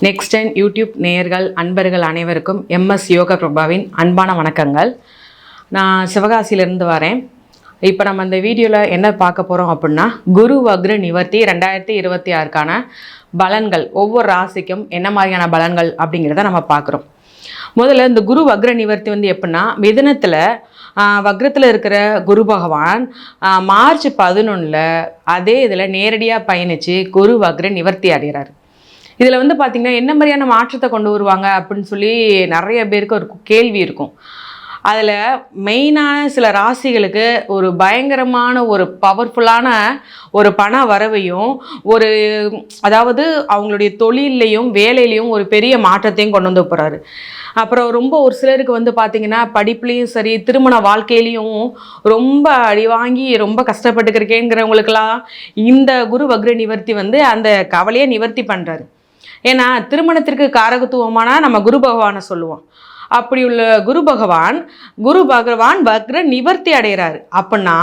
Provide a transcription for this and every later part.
Next time YouTube நேயர்கள் அன்பர்கள் அனைவருக்கும் எம்எஸ் யோக பிரபாவின் அன்பான வணக்கங்கள். நான் சிவகாசியிலேருந்து வரேன். இப்போ நம்ம இந்த வீடியோவில் என்ன பார்க்க போகிறோம் அப்படின்னா, குரு வக்ர நிவர்த்தி 2026க்கான பலன்கள், ஒவ்வொரு ராசிக்கும் என்ன மாதிரியான பலன்கள் அப்படிங்கிறத நம்ம பார்க்குறோம். முதல்ல இந்த குரு வக்ர நிவர்த்தி எப்படின்னா, மிதுனத்தில் வக்ரத்தில் இருக்கிற குரு பகவான் மார்ச் 11 அதே இதில் நேரடியாக பயணித்து குரு வக்ர நிவர்த்தி அடைகிறார். இதில் பார்த்திங்கன்னா என்ன மாதிரியான மாற்றத்தை கொண்டு வருவாங்க அப்படின்னு சொல்லி நிறைய பேருக்கு ஒரு கேள்வி இருக்கும். அதில் மெயினான சில ராசிகளுக்கு ஒரு பயங்கரமான ஒரு பவர்ஃபுல்லான ஒரு பண வரவையும் அதாவது அவங்களுடைய தொழிலையும் வேலையிலையும் ஒரு பெரிய மாற்றத்தையும் கொண்டு வந்து போகிறாரு. அப்புறம் ரொம்ப ஒரு சிலருக்கு பார்த்திங்கன்னா படிப்புலேயும் சரி, திருமண வாழ்க்கையிலையும் ரொம்ப அடி வாங்கி ரொம்ப கஷ்டப்பட்டுக்கிறேங்கிறவங்களுக்கெல்லாம் இந்த குரு வக்ர நிவர்த்தி அந்த கவலையை நிவர்த்தி பண்ணுறாரு. ஏன்னா திருமணத்திற்கு காரகத்துவமான நம்ம குரு பகவானை சொல்லுவோம். அப்படி உள்ள குரு பகவான் வக்ர நிவர்த்தி அடைகிறாரு. அப்படின்னா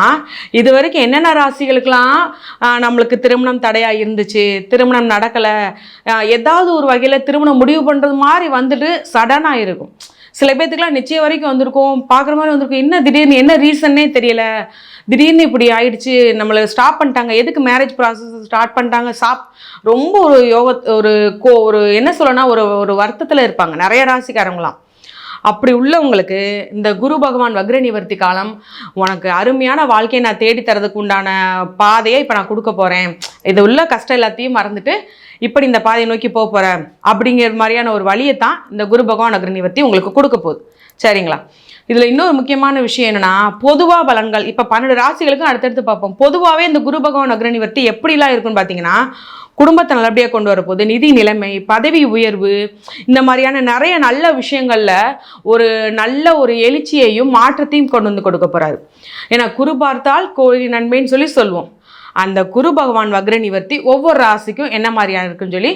இது வரைக்கும் என்னென்ன ராசிகளுக்கெல்லாம் நம்மளுக்கு திருமணம் தடையாக இருந்துச்சு, திருமணம் நடக்கலை, ஏதாவது ஒரு வகையில் திருமணம் முடிவு பண்ணுறது மாதிரி சடனாக இருக்கும். சில பேர்த்துக்கெலாம் நிச்சயம் வரைக்கும் வந்திருக்கும், பார்க்குற மாதிரி வந்திருக்கும். என்ன திடீர்னு என்ன ரீசன்னே தெரியல, திடீர்னு இப்படி ஆயிடுச்சு, நம்மளை ஸ்டாப் பண்ணிட்டாங்க, எதுக்கு மேரேஜ் ப்ராசஸ் ஸ்டார்ட் பண்ணிட்டாங்க, ரொம்ப ஒரு என்ன சொல்லணும்னா ஒரு வருத்தத்தில் இருப்பாங்க நிறைய ராசிக்காரங்களாம். அப்படி உள்ளவங்களுக்கு இந்த குரு பகவான் வக்ர நிவர்த்தி காலம் உனக்கு அருமையான வாழ்க்கையை நான் தேடித்தரதுக்கு உண்டான பாதையை இப்போ நான் கொடுக்க போகிறேன், இது உள்ள கஷ்டம் எல்லாத்தையும் மறந்துட்டு இப்படி இந்த பாதையை நோக்கி போக போகிறேன் அப்படிங்கிற மாதிரியான ஒரு வழியை தான் இந்த குரு பகவான் வக்ர நிவர்த்தி உங்களுக்கு கொடுக்க போகுது. சரிங்களா? இதில் இன்னொரு முக்கியமான விஷயம் என்னென்னா, பொதுவாக பலன்கள் இப்போ 12 ராசிகளுக்கும் அடுத்தடுத்து பார்ப்போம். பொதுவாகவே இந்த குரு பகவான் வக்ர நிவர்த்தி எப்படிலாம் இருக்குன்னு பார்த்தீங்கன்னா, குடும்பத்தை நல்லபடியாக கொண்டு வரப்போகுது, நிதி நிலைமை, பதவி உயர்வு, இந்த மாதிரியான நிறைய நல்ல விஷயங்களில் ஒரு எழுச்சியையும் மாற்றத்தையும் கொண்டு வந்து கொடுக்க போகிறாரு. ஏன்னா குரு பார்த்தால் கோடி நன்மைன்னு சொல்லுவோம். அந்த குரு பகவான் வக்ர நிவர்த்தி ஒவ்வொரு ராசிக்கும் என்ன மாதிரியான இருக்குன்னு சொல்லி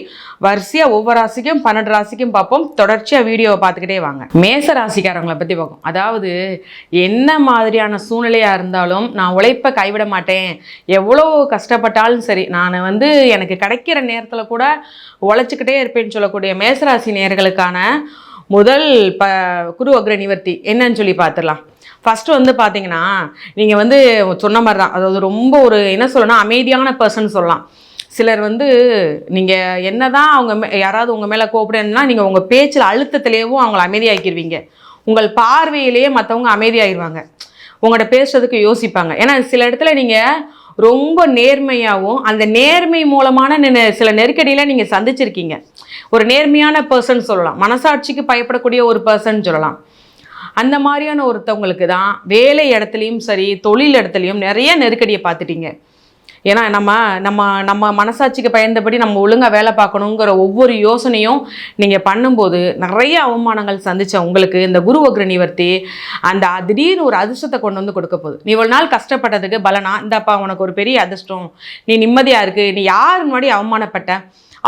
வரிசையாக ஒவ்வொரு ராசிக்கும் 12 ராசிக்கும் பார்ப்போம். தொடர்ச்சியாக வீடியோவை பார்த்துக்கிட்டே வாங்க. மேச ராசிக்காரங்களை பற்றி பார்ப்போம். அதாவது என்ன மாதிரியான சூழ்நிலையாக இருந்தாலும் நான் உழைப்பை கைவிட மாட்டேன், எவ்வளோ கஷ்டப்பட்டாலும் சரி, நான் எனக்கு கிடைக்கிற நேரத்தில் கூட உழைச்சிக்கிட்டே இருப்பேன்னு சொல்லக்கூடிய மேசராசி நேயர்களுக்கான முதல் குரு வக்ர நிவர்த்தி என்னன்னு சொல்லி பார்த்துடலாம். ஃபஸ்ட்டு பார்த்தீங்கன்னா, நீங்கள் சொன்ன மாதிரி தான், அதாவது ரொம்ப என்ன சொல்லணும்னா அமைதியான பர்சன் சொல்லலாம். சிலர் நீங்கள் என்ன தான் யாராவது உங்கள் மேலே கோபப்படுன்னா நீங்கள் உங்கள் பேச்சில் அழுத்தத்திலேயும் அவங்கள அமைதியாக்கிடுவீங்க. உங்கள் பார்வையிலேயே மற்றவங்க அமைதியாகிடுவாங்க, உங்கள்கிட்ட பேசுறதுக்கு யோசிப்பாங்க. ஏன்னா சில இடத்துல நீங்கள் ரொம்ப நேர்மையாகவும் அந்த நேர்மை மூலமான சில நெருக்கடியில் நீங்கள் சந்திச்சிருக்கீங்க. ஒரு நேர்மையான பர்சன் சொல்லலாம், மனசாட்சிக்கு பயப்படக்கூடிய ஒரு பர்சன் சொல்லலாம். அந்த மாதிரியான ஒருத்தவங்களுக்கு தான் வேலை இடத்துலையும் சரி, தொழில் இடத்துலையும் நிறைய நெருக்கடியை பார்த்துட்டீங்க. ஏன்னா நம்ம மனசாட்சிக்கு பயந்தபடி நம்ம ஒழுங்காக வேலை பார்க்கணுங்கிற ஒவ்வொரு யோசனையும் நீங்கள் பண்ணும்போது நிறைய அவமானங்கள் சந்தித்த உங்களுக்கு இந்த குரு வக்ர நிவர்த்தி அந்த திடீர்னு ஒரு அதிர்ஷ்டத்தை கொண்டு வந்து கொடுக்க போகுது. நீ இவ்வளோ நாள் கஷ்டப்பட்டதுக்கு பலனா இந்தப்பா உனக்கு ஒரு பெரிய அதிர்ஷ்டம், நீ நிம்மதியாக இருக்குது, நீ யார் முன்னாடி அவமானப்பட்ட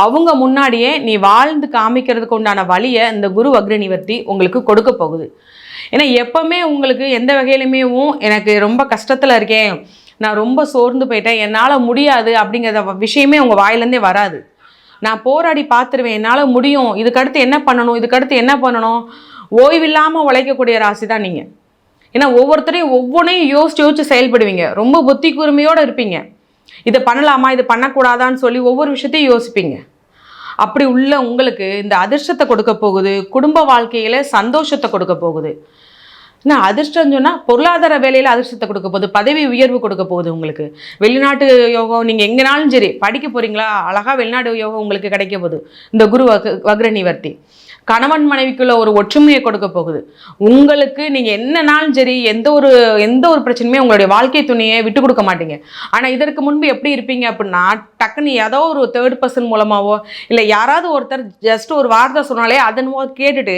அவங்க முன்னாடியே நீ வாழ்ந்து காமிக்கிறதுக்கு உண்டான வழியை இந்த குரு வக்ர நிவர்த்தி உங்களுக்கு கொடுக்க போகுது. ஏன்னா எப்போவுமே உங்களுக்கு எந்த வகையிலுமே எனக்கு ரொம்ப கஷ்டத்தில் இருக்கேன், நான் ரொம்ப சோர்ந்து போயிட்டேன், என்னால் முடியாது அப்படிங்கிற விஷயமே உங்கள் வாயிலேருந்தே வராது. நான் போராடி பார்த்துருவேன், என்னால் முடியும், இதுக்கடுத்து என்ன பண்ணணும், ஓய்வில்லாமல் உழைக்கக்கூடிய ராசி தான் நீங்கள். ஏன்னா ஒவ்வொருத்தரையும் ஒவ்வொன்றையும் யோசிச்சு செயல்படுவீங்க, ரொம்ப புத்தி கூர்மையோடு இருப்பீங்க. இதை பண்ணலாமா, இது பண்ணக்கூடாதான்னு சொல்லி ஒவ்வொரு விஷயத்தையும் யோசிப்பீங்க. அப்படி உள்ள உங்களுக்கு இந்த அதிர்ஷ்டத்தை கொடுக்க போகுது, குடும்ப வாழ்க்கையில் சந்தோஷத்தை கொடுக்க போகுது. ஏன்னா அதிர்ஷ்டம் சொன்னால் பொருளாதார வேலையில் அதிர்ஷ்டத்தை கொடுக்க போகுது, பதவி உயர்வு கொடுக்க போகுது. உங்களுக்கு வெளிநாட்டு யோகம், நீங்கள் எங்கேனாலும் சரி படிக்க போகிறீங்களா, அழகாக வெளிநாட்டு யோகம் உங்களுக்கு கிடைக்க போகுது இந்த குரு வக்ர நிவர்த்தி. கணவன் மனைவிக்குள்ள ஒரு ஒற்றுமையை கொடுக்க போகுது. உங்களுக்கு நீங்கள் என்னன்னாலும் சரி, எந்த ஒரு பிரச்சனையுமே உங்களுடைய வாழ்க்கை துணையை விட்டு கொடுக்க மாட்டீங்க. ஆனால் இதற்கு முன்பு எப்படி இருப்பீங்க அப்படின்னா, டக்குன்னு ஏதோ ஒரு தேர்ட் பர்சன் மூலமாகவோ இல்லை யாராவது ஒருத்தர் ஜஸ்ட் ஒரு வார்த்தை சொன்னாலே அதன் கேட்டுட்டு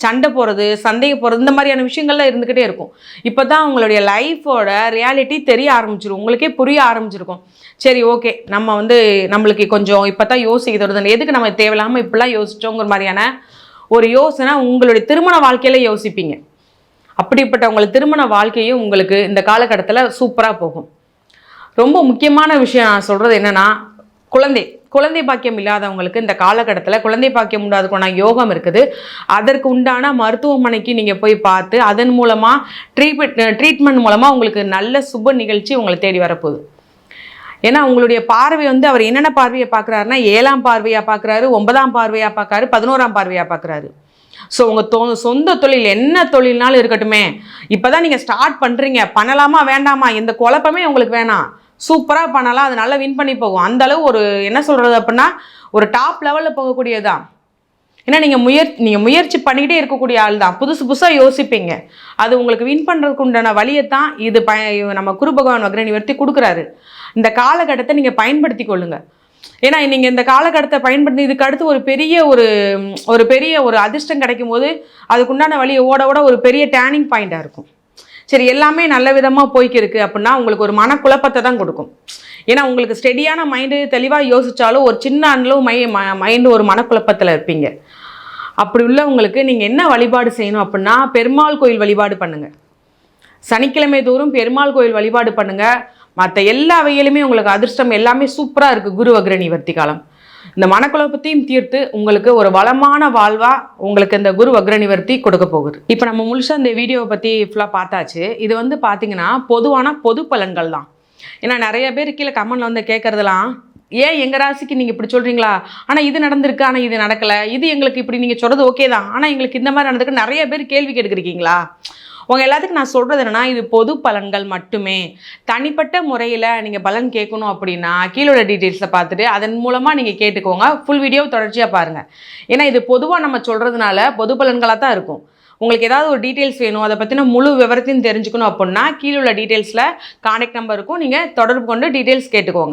சண்டை போகிறது, சந்தேக போகிறது, இந்த மாதிரியான விஷயங்கள்லாம் இருந்துக்கிட்டே இருக்கும். இப்போ தான் உங்களுடைய லைஃபோட ரியாலிட்டி தெரிய ஆரம்பிச்சிடும், உங்களுக்கே புரிய ஆரம்பிச்சிருக்கும். சரி ஓகே, நம்ம நம்மளுக்கு கொஞ்சம் இப்போ தான் யோசிக்கிறது, எதுக்கு நம்ம தேவையில்லாமல் இப்படிலாம் யோசிச்சோங்கிற மாதிரியான ஒரு யோசனை உங்களுடைய திருமண வாழ்க்கையில யோசிப்பீங்க. அப்படிப்பட்ட உங்களுக்கு திருமண வாழ்க்கையும் உங்களுக்கு இந்த காலகட்டத்தில் சூப்பராக போகும். ரொம்ப முக்கியமான விஷயம் நான் சொல்கிறது என்னென்னா, குழந்தை பாக்கியம் இல்லாதவங்களுக்கு இந்த காலகட்டத்தில் குழந்தை பாக்கியம் உண்டாதுக்கான யோகம் இருக்குது. அதற்கு உண்டான மருத்துவமனைக்கு நீங்கள் போய் பார்த்து அதன் மூலமாக ட்ரீட்மெண்ட் மூலமாக உங்களுக்கு நல்ல சுப நிகழ்ச்சி உங்களை தேடி வரப்போகுது. ஏன்னா உங்களுடைய பார்வை அவர் என்னென்ன பார்வையை பார்க்குறாருன்னா 7ஆம் பார்வையாக பார்க்குறாரு, 9ஆம் பார்வையாக பார்க்குறாரு, 11ஆம் பார்வையாக பார்க்குறாரு. ஸோ உங்கள் சொந்த தொழில் என்ன தொழில்னாலும் இருக்கட்டுமே, இப்போ தான் நீங்கள் ஸ்டார்ட் பண்ணுறீங்க, பண்ணலாமா வேண்டாமா இந்த குழப்பமே உங்களுக்கு வேணாம், சூப்பராக பண்ணலாம், அது நல்லா வின் பண்ணி போகும். அந்தளவு ஒரு என்ன சொல்கிறது அப்படின்னா ஒரு டாப் லெவலில் போகக்கூடியதான். ஏன்னா நீங்கள் முயற்சி பண்ணிக்கிட்டே இருக்கக்கூடிய ஆள் தான், புதுசாக யோசிப்பீங்க. அது உங்களுக்கு வின் பண்ணுறதுக்கு உண்டான வழியை தான் இது நம்ம குரு பகவான் வக்ர நிவர்த்தி கொடுக்குறாரு. இந்த காலகட்டத்தை நீங்கள் பயன்படுத்தி கொள்ளுங்கள். ஏன்னா நீங்கள் இந்த காலகட்டத்தை பயன்படுத்தி இதுக்கு அடுத்து ஒரு பெரிய ஒரு அதிர்ஷ்டம் கிடைக்கும் போது அதுக்குண்டான வழியை ஓட ஒரு பெரிய டேர்னிங் பாயிண்ட்டாக இருக்கும். சரி, எல்லாமே நல்ல விதமாக போய்க்கிருக்கு அப்படின்னா உங்களுக்கு ஒரு மனக்குழப்பத்தை தான் கொடுக்கும். ஏன்னா உங்களுக்கு ஸ்டெடியான மைண்டு தெளிவாக யோசித்தாலும் ஒரு சின்ன அளவு மைண்டு ஒரு மனக்குழப்பத்தில் இருப்பீங்க. அப்படி உள்ள உங்களுக்கு நீங்கள் என்ன வழிபாடு செய்யணும் அப்படின்னா பெருமாள் கோயில் வழிபாடு பண்ணுங்கள். சனிக்கிழமை தோறும் பெருமாள் கோயில் வழிபாடு பண்ணுங்கள். மற்ற எல்லா வகையிலுமே உங்களுக்கு அதிர்ஷ்டம் எல்லாமே சூப்பராக இருக்குது. குரு வக்ர நிவர்த்தி காலம் இந்த மனக்குழப்பத்தையும் தீர்த்து உங்களுக்கு ஒரு வளமான வாழ்வாக உங்களுக்கு இந்த குரு வக்ர நிவர்த்தி கொடுக்க போகுது. இப்போ நம்ம முழுசாக இந்த வீடியோவை பற்றி ஃபுல்லாக பார்த்தாச்சு. இது பார்த்தீங்கன்னா பொது பலன்கள் தான். ஏன்னா நிறைய பேர் கீழே கமெண்டில் கேட்குறதுலாம், ஏன் எங்கள் ராசிக்கு நீங்கள் இப்படி சொல்கிறீங்களா, ஆனால் இது நடந்திருக்கு, ஆனால் இது நடக்கலை, இது எங்களுக்கு இப்படி நீங்கள் சொல்கிறது ஓகே தான், ஆனால் எங்களுக்கு இந்த மாதிரி நடந்திருக்கு, நிறைய பேர் கேள்வி கேட்டுக்கிறீங்களா. உங்கள் எல்லாத்துக்கும் நான் சொல்கிறது என்னென்னா, இது பொது பலன்கள் மட்டுமே. தனிப்பட்ட முறையில் நீங்கள் பலன் கேட்கணும் அப்படின்னா கீழோட டீட்டெயில்ஸை பார்த்துட்டு அதன் மூலமாக நீங்கள் கேட்டுக்கோங்க. ஃபுல் வீடியோ தொடர்ச்சியாக பாருங்கள். ஏன்னா இது பொதுவாக நம்ம சொல்கிறதுனால பொது பலன்களாக தான் இருக்கும். உங்களுக்கு ஏதாவது ஒரு டீட்டெயில்ஸ் வேணும், அதை பற்றின முழு விவரத்தையும் தெரிஞ்சுக்கணும் அப்படின்னா கீழே உள்ள டீட்டெயில்ஸில் கான்டாக்ட் நம்பர் இருக்கும், நீங்கள் தொடர்பு கொண்டு டீட்டெயில்ஸ் கேட்டுக்கோங்க.